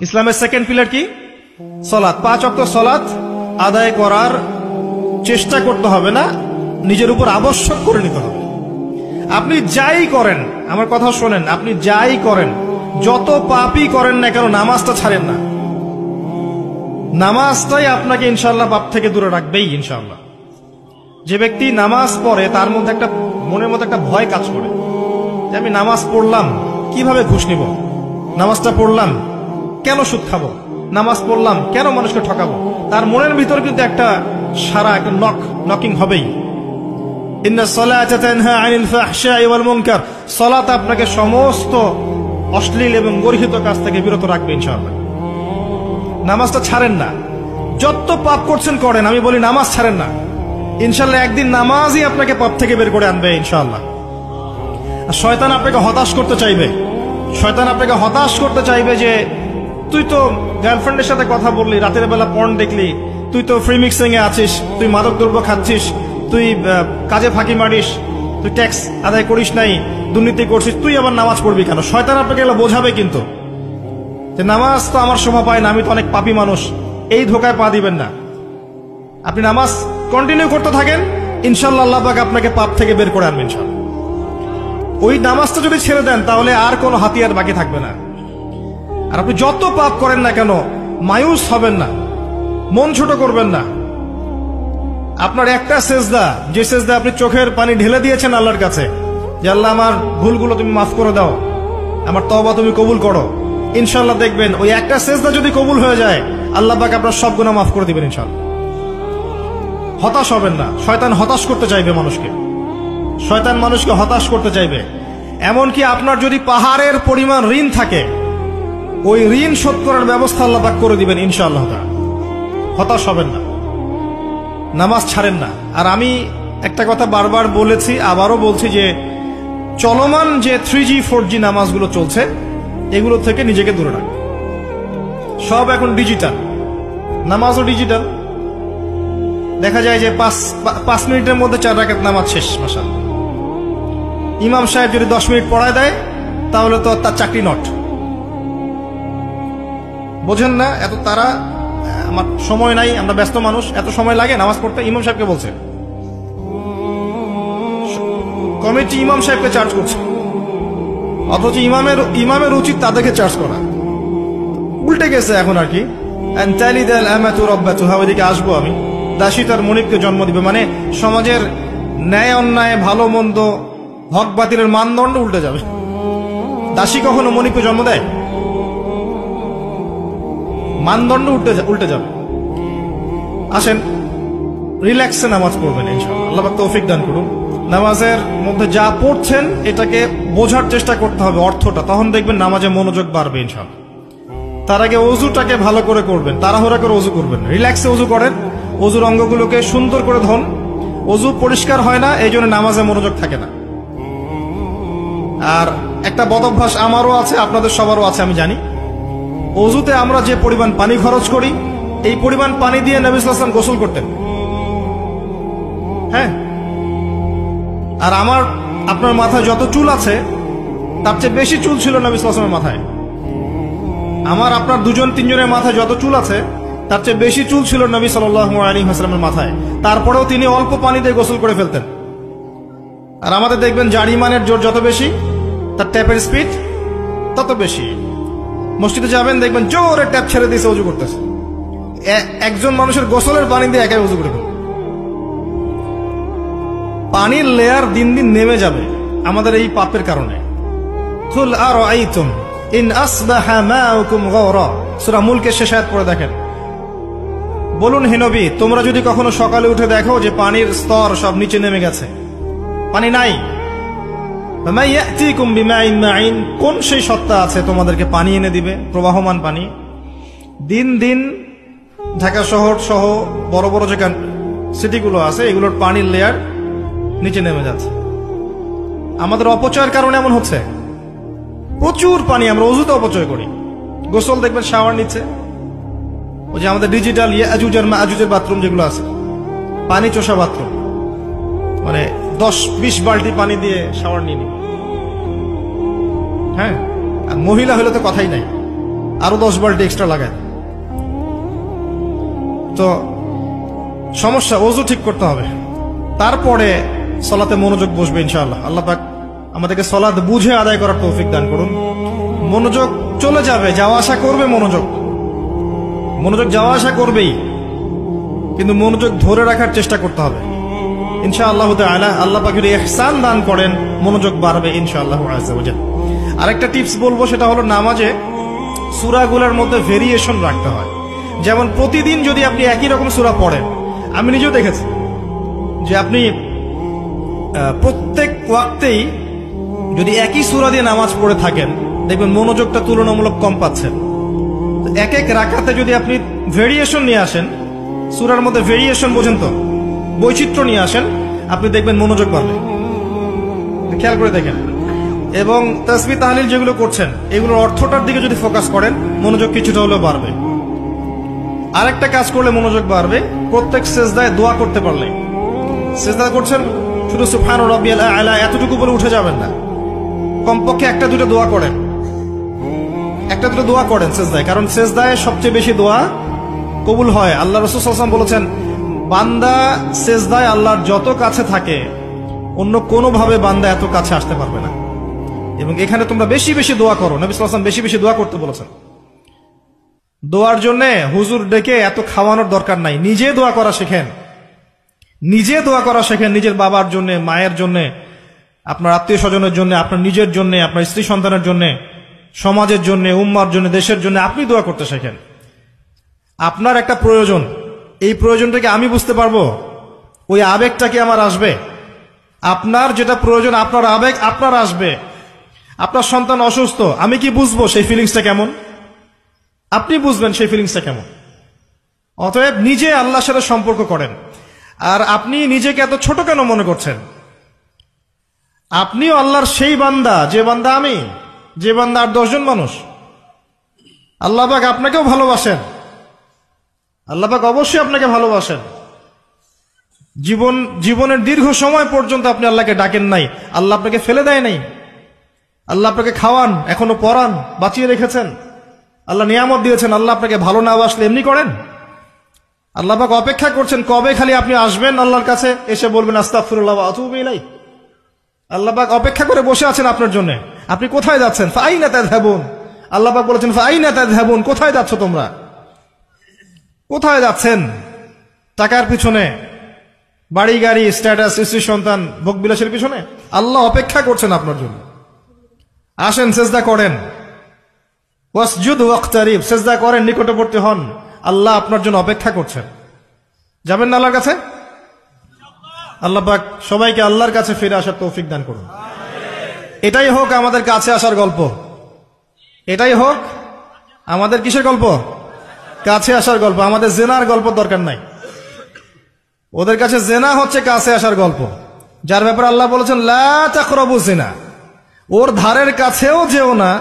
ইসলামের second pillar কি? সালাত। 5 ওয়াক্ত সালাত আদায় করার চেষ্টা করতে হবে না, নিজের উপর আবশ্যক করে নিতে হবে। আপনি যাই করেন, আমার কথা শোনেন, আপনি যাই করেন, যত পাপই করেন না কেন, নামাজটা ছাড়েন না। নামাজটাই আপনাকে ইনশাআল্লাহ পাপ থেকে দূরে রাখবেই ইনশাআল্লাহ। যে ব্যক্তি নামাজ পড়ে তার মধ্যে একটা মনের মধ্যে একটা ভয় কাজ করে যে আমি নামাজ পড়লাম কিভাবে ঘুষ নিব, নামাজটা পড়লাম কেন সুদ খাবো, নামাজ পড়লাম কেন মানুষকে ঠকাবো। তার মনের ভিতর কিন্তু একটা সারা একটা নকিং হবেই। ইন্নাস সালাতা তানহা আনিল ফাহশাই ওয়াল মুনকার, সালাত আপনাকে সমস্ত অশ্লীল এবং গর্হিত কাজ থেকে বিরত রাখবে ইনশাআল্লাহ। নামাজটা ছাড়েন না, যত পাপ করছেন করেন, আমি বলি নামাজ ছাড়েন না। ইনশাআল্লাহ একদিন নামাজই আপনাকে পাপ থেকে বের করে আনবে ইনশাআল্লাহ। আর শয়তান আপনাকে হতাশ করতে চাইবে, শয়তান আপনাকে হতাশ করতে চাইবে যে তুই তো গার্লফ্রেন্ডের সাথে কথা বললি, রাতের বেলা পর্ন দেখলি, তুই তো ফ্রি মিক্সিং এ আছিস, তুই মাদক দ্রব্য খাচ্ছিস, তুই কাজে ফাঁকি মারিস, তুই ট্যাক্স আদায় করিস নাই, দুর্নীতি করছিস, তুই আবার নামাজ পড়বি কেন? শয়তান আপনাকে এগুলো বোঝাবে কিন্তু যে নামাজ তো আমার শোভা পায় না, আমি তো অনেক পাপী মানুষ। এই ধোকায় পা দিবেন না। আপনি নামাজ কন্টিনিউ করতে থাকেন, ইনশাআল্লাহ আল্লাহ পাক আপনাকে পাপ থেকে বের করে আনবেন ইনশাআল্লাহ। ওই নামাজটা যদি ছেড়ে দেন তাহলে আর কোনো হাতিয়ার বাকি থাকবে না। আর আপনি যত পাপ করেন না কেন মায়ুস হবেন না, মন ছোট করবেন না। আপনার একটা সেজদা, যে সেজদা আপনি চোখের পানি ঢেলে দিয়েছেন আল্লাহর কাছে যে আল্লাহ আমার ভুলগুলো তুমি মাফ করে দাও, আমার তওবা তুমি কবুল করো, ইনশাআল্লাহ দেখবেন ওই একটা সেজদা যদি কবুল হয়ে যায় আল্লাহ পাক আপনার সব গুনাহ মাফ করে দিবেন ইনশাআল্লাহ। হতাশ হবেন না। শয়তান হতাশ করতে চাইবে মানুষকে, শয়তান মানুষকে হতাশ করতে চাইবে। এমনকি আপনার যদি পাহাড়ের পরিমাণ ঋণ থাকে, ওই ঋণ শোধ করার ব্যবস্থা আল্লাহ পাক করে দিবেন ইনশাআল্লাহ। হতাশ হবেন না, নামাজ ছাড়েন না। আর আমি একটা কথা বারবার বলেছি, আবারও বলছি যে চলমান যে 3G 4G নামাজগুলো চলছে এগুলো থেকে নিজেকে দূরে রাখবে। সব এখন ডিজিটাল, নামাজও ডিজিটাল। দেখা যায় যে 5 মিনিটের মধ্যে 4 রাকাত নামাজ শেষ মাশাআল্লাহ। ইমাম সাহেব যদি 10 মিনিট পড়ায় দেয় তাহলে তো তার চাকরি নট। বোঝেন না? এত তারা, আমার সময় নাই, আমরা ব্যস্ত মানুষ, এত সময় লাগে নামাজ পড়তে? ইমাম সাহেবকে বলছে, কমিটি ইমাম সাহেবকে চার্জ করছে, অথচ ইমামের উচিত তাদেরকে চার্জ করা। উল্টে গেছে এখন আর কি। ওইদিকে আসবো আমি। দাসী তার মনিবকে জন্ম দিবে, মানে সমাজের ন্যায় অন্যায়, ভালো মন্দ, হক বাতিলের মানদণ্ড উল্টে যাবে। দাসী কখনো মনিবকে জন্ম দেয়? মানদণ্ড উল্টে যাবে। আসেন রিল্যাক্সে নামাজ পড়বেন ইনশাআল্লাহ। আল্লাহ পাক তৌফিক দান করুন। নামাজের মধ্যে যা পড়ছেন এটাকে বোঝার চেষ্টা করতে হবে অর্থটা, তখন দেখবেন নামাজে মনোযোগ বাড়বে ইনশাআল্লাহ। তার আগে ওযুটাকে ভালো করে করবেন, তাড়াহুড়া করে ওযু করবেন, রিল্যাক্সে ওযু করেন, ওযুর অঙ্গগুলোকে সুন্দর করে ধন। ওযু পরিষ্কার হয় না, এই জন্য নামাজে মনোযোগ থাকে না। আর একটা বদ অভ্যাস আমারও আছে, আপনাদের সবারও আছে আমি জানি। ওযুতে আমরা যে পরিমাণ পানি খরচ করি, এই পরিমাণ পানি দিয়ে নবী সাল্লাল্লাহু আলাইহি ওয়াসাল্লাম গোসল করতেন। হ্যাঁ, আর আপনার মাথায় যত চুল আছে তার চেয়ে বেশি চুল ছিল নবী সাল্লাল্লাহু আলাইহি ওয়াসাল্লামের মাথায়। আপনার 2-3 জনের মাথায় যত চুল আছে তার চেয়ে বেশি চুল ছিল নবী সাল্লাল্লাহু আলাইহি ওয়াসাল্লামের মাথায়। তারপরেও তিনি অল্প পানি দিয়ে গোসল করে ফেলতেন। আর আমাদের দেখবেন যার ইমানের জোর যত বেশি, তার ট্যাপের স্পিড তত বেশি। মসজিদে যাবেন, দেখবেন জোরে ট্যাপ ছেড়ে দিয়েছে, ওযু করতেছে। একজন মানুষের গোসলের পানি দিয়ে একাই ওযু করে ফেলবে। পানির লেয়ার দিন দিন নেমে যাবে আমাদের এই পাপের কারণে। কুল আরাআইতুম ইন আসবাহা মাউকুম গাওরা, সূরা মুলকের শেষ আয়াত পড়ে দেখেন। বলুন হে নবী, তোমরা যদি কখনো সকালে উঠে দেখো যে পানির স্তর সব নিচে নেমে গেছে, পানি নাই, ফামান ইয়াতিকুম বিমাইন মাইন, কোন সেই সত্তা আছে তোমাদেরকে পানি এনে দিবে, প্রবাহমান পানি। দিন দিন ঢাকা শহর সহ বড় বড় যে সিটিগুলো আছে এগুলোর পানির লেয়ার নিচে নেমে যাচ্ছে। আমাদের অপচয়ের কারণে এমন হচ্ছে। প্রচুর পানি আমরা ওযুতে অপচয় করি। গোসল দেখবেন শাওয়ার নিচ্ছে, ওই যে আমাদের ডিজিটাল ইয়াজুজ আর মাজুজের বাথরুম যেগুলো আছে, পানি চোষা বাথরুম, মানে 10-20 বালতি পানি দিয়ে শাওয়ার নিয়ে নিবে। হ্যাঁ, আর মহিলা হলে তো কথাই নাই, আরো 10 বাল্টি এক্সট্রা লাগায়। তো সমস্যা, ওযু ঠিক করতে হবে, তারপরে সালাতে মনোযোগ বসবে ইনশাআল্লাহ। আল্লাহ পাক আমাদেরকে সালাত বুঝে আদায় করার তৌফিক দান করুন। মনোযোগ চলে যাবে, যাওয়া আসা করবে, মনোযোগ যাওয়া আসা করবেই, কিন্তু মনোযোগ ধরে রাখার চেষ্টা করতে হবে ইনশাআল্লাহ তাআলা। আল্লাহ পাক যদি ইহসান দান করেন মনোযোগ বাড়বে ইনশাআল্লাহ আযজা ওয়া জাল। আরেকটা টিপস বলবো, সেটা হলো নামাজে সূরাগুলোর মধ্যে ভেরিয়েশন রাখতে হয়। যেমন প্রতিদিন যদি আপনি একই রকম সূরা পড়েন, আমি নিজেও দেখেছি যে আপনি প্রত্যেক ওয়াক্তেই যদি একই সূরা দিয়ে নামাজ পড়ে থাকেন, দেখবেন মনোযোগটা তুলনামূলক কম পাচ্ছেন। এক এক রাকাতে যদি আপনি ভেরিয়েশন নিয়ে আসেন, সূরার মধ্যে ভেরিয়েশন বোঝেন তো, বৈচিত্র্য নিয়ে আসেন, আপনি দেখবেন মনোযোগ বাড়বে। খেয়াল করে দেখেন। এবং তাসবিহ তাহলিল যেগুলো করছেন, এগুলোর অর্থটার দিকে যদি ফোকাস করেন, মনোযোগ কিছুটা হলেও বাড়বে। আরেকটা কাজ করলে মনোযোগ বাড়বে, প্রত্যেক সেজদায় দোয়া করতে পারলে। সেজদা করছেন, শুধু সুবহান রাব্বিয়াল আ'লা এতটুকু বলে উঠে যাবেন না, কমপক্ষে একটা দুটো দোয়া করেন সেজদায়, কারণ সেজদায় সবচেয়ে বেশি দোয়া কবুল হয়। আল্লাহ রাসূল সাল্লাল্লাহু আলাইহি ওয়াসাল্লাম বলেছেন, বান্দা সেজদায় আল্লাহর যত কাছে থাকে, অন্য কোনো ভাবে বান্দা এত কাছে আসতে পারবে না। এবং এখানে তোমরা বেশি বেশি দোয়া করো, নবী সাল্লাল্লাহু আলাইহি ওয়াসাল্লাম বেশি বেশি দোয়া করতে বলেছেন। দোয়ার জন্য হুজুর ডেকে এত খাওয়ানোর দরকার নাই, নিজে দোয়া করা শেখেন, নিজের বাবার জন্য, মায়ের জন্য, আপনার আত্মীয় স্বজনের জন্য, আপনার নিজের জন্য, আপনার স্ত্রী সন্তানের জন্য, সমাজের জন্য, উম্মার জন্য, দেশের জন্য আপনি দোয়া করতে শেখেন। আপনার একটা প্রয়োজন, এই প্রয়োজনটাকে আমি বুঝতে পারবো, ওই আবেগটা কি আমার আসবে? আপনার যেটা প্রয়োজন, আপনার আবেগ আপনার আসবে। আপনার সন্তান অসুস্থ, আমি কি বুঝবো সেই ফিলিংসটা কেমন? আপনি বুঝবেন সেই ফিলিংসটা কেমন। অতএব নিজে আল্লাহর সাথে সম্পর্ক করেন। আর আপনি নিজেকে এত ছোট কেন মনে করছেন? আপনিও আল্লাহর সেই বান্দা, যে বান্দা আমি, যে বান্দা আর 10 জন মানুষ। আল্লাহ পাক আপনাকেও ভালোবাসেন, আল্লাহ পাক অবশ্যই আপনাকে ভালোবাসেন। জীবনের দীর্ঘ সময় পর্যন্ত আপনি আল্লাহকে ডাকেন নাই, আল্লাহ আপনাকে ফেলে দেয় নাই। আল্লাহ আপনাকে খাওয়ান, এখনো পরান, বাঁচিয়ে রেখেছেন, আল্লাহ নিয়ামত দিয়েছেন। আল্লাহ আপনাকে ভালো না বাসলে এমনি করেন? আল্লাহ পাক অপেক্ষা করছেন কবে খালি আপনি আসবেন আল্লাহর কাছে, এসে বলবেন আস্তাগফিরুল্লাহ ওয়া আতুবু ইলাইহি। আল্লাহ পাক অপেক্ষা করে বসে আছেন আপনার জন্য। আপনি কোথায় যাচ্ছেন? ফাআইনা তাযহাবুন। আল্লাহ পাক বলেছেন ফাআইনা তাযহাবুন, কোথায় যাচ্ছ তোমরা? কোথায় যাচ্ছেন? টাকার পিছনে, বাড়ি গাড়ি, স্ট্যাটাস, স্ত্রী সন্তান, ভোগবিলাসের পিছনে? আল্লাহ অপেক্ষা করছেন আপনার জন্য। আসেন, সেজদা করেন, ওয়াসজুদ ওয়াকতারিব, সেজদা করেন, নিকটবর্তী হন। আল্লাহ আপনার জন্য অপেক্ষা করছেন। যাবেন না আল্লাহর কাছে? আল্লাহ পাক সবাইকে আল্লাহর কাছে ফিরে আসার তৌফিক দান করুন। এটাই হোক আমাদের কাছে আসার গল্প, এটাই হোক আমাদের কিসের গল্প? কাছে আসার গল্প। আমাদের জেনার গল্প দরকার নাই। ওদের কাছে জেনা হচ্ছে কাছে আসার গল্প, যার ব্যাপারে আল্লাহ বলেছেন লা তাকরাবু জিনা, ওর ধারের কাছেও যেও না,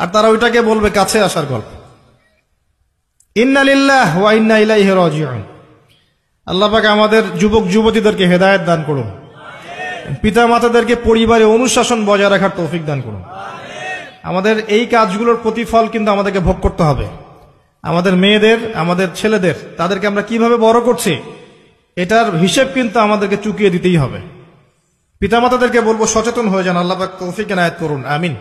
আর তারা ওইটাকে বলবে কাছে আসার গল্প। ইন্না লিল্লাহি ওয়া ইন্না ইলাইহি রাজিউন। আল্লাহ পাক আমাদের যুবক যুবতীদেরকে হেদায়েত দান করুন, পিতা মাতাদেরকে পরিবারে অনুশাসন বজায় রাখার তৌফিক দান করুন। আমাদের এই কাজগুলোর প্রতিফল কিন্তু আমাদেরকে ভোগ করতে হবে। আমাদের মেয়েদের, আমাদের ছেলেদের, তাদেরকে আমরা কিভাবে বড় করছি, এটার হিসেব কিন্তু আমাদেরকে চুকিয়ে দিতেই হবে। পিতামাতাদেরকে বলবো সচেতন হয়ে যান। আল্লাহ পাক তৌফিক এনায়েত করুন, আমিন।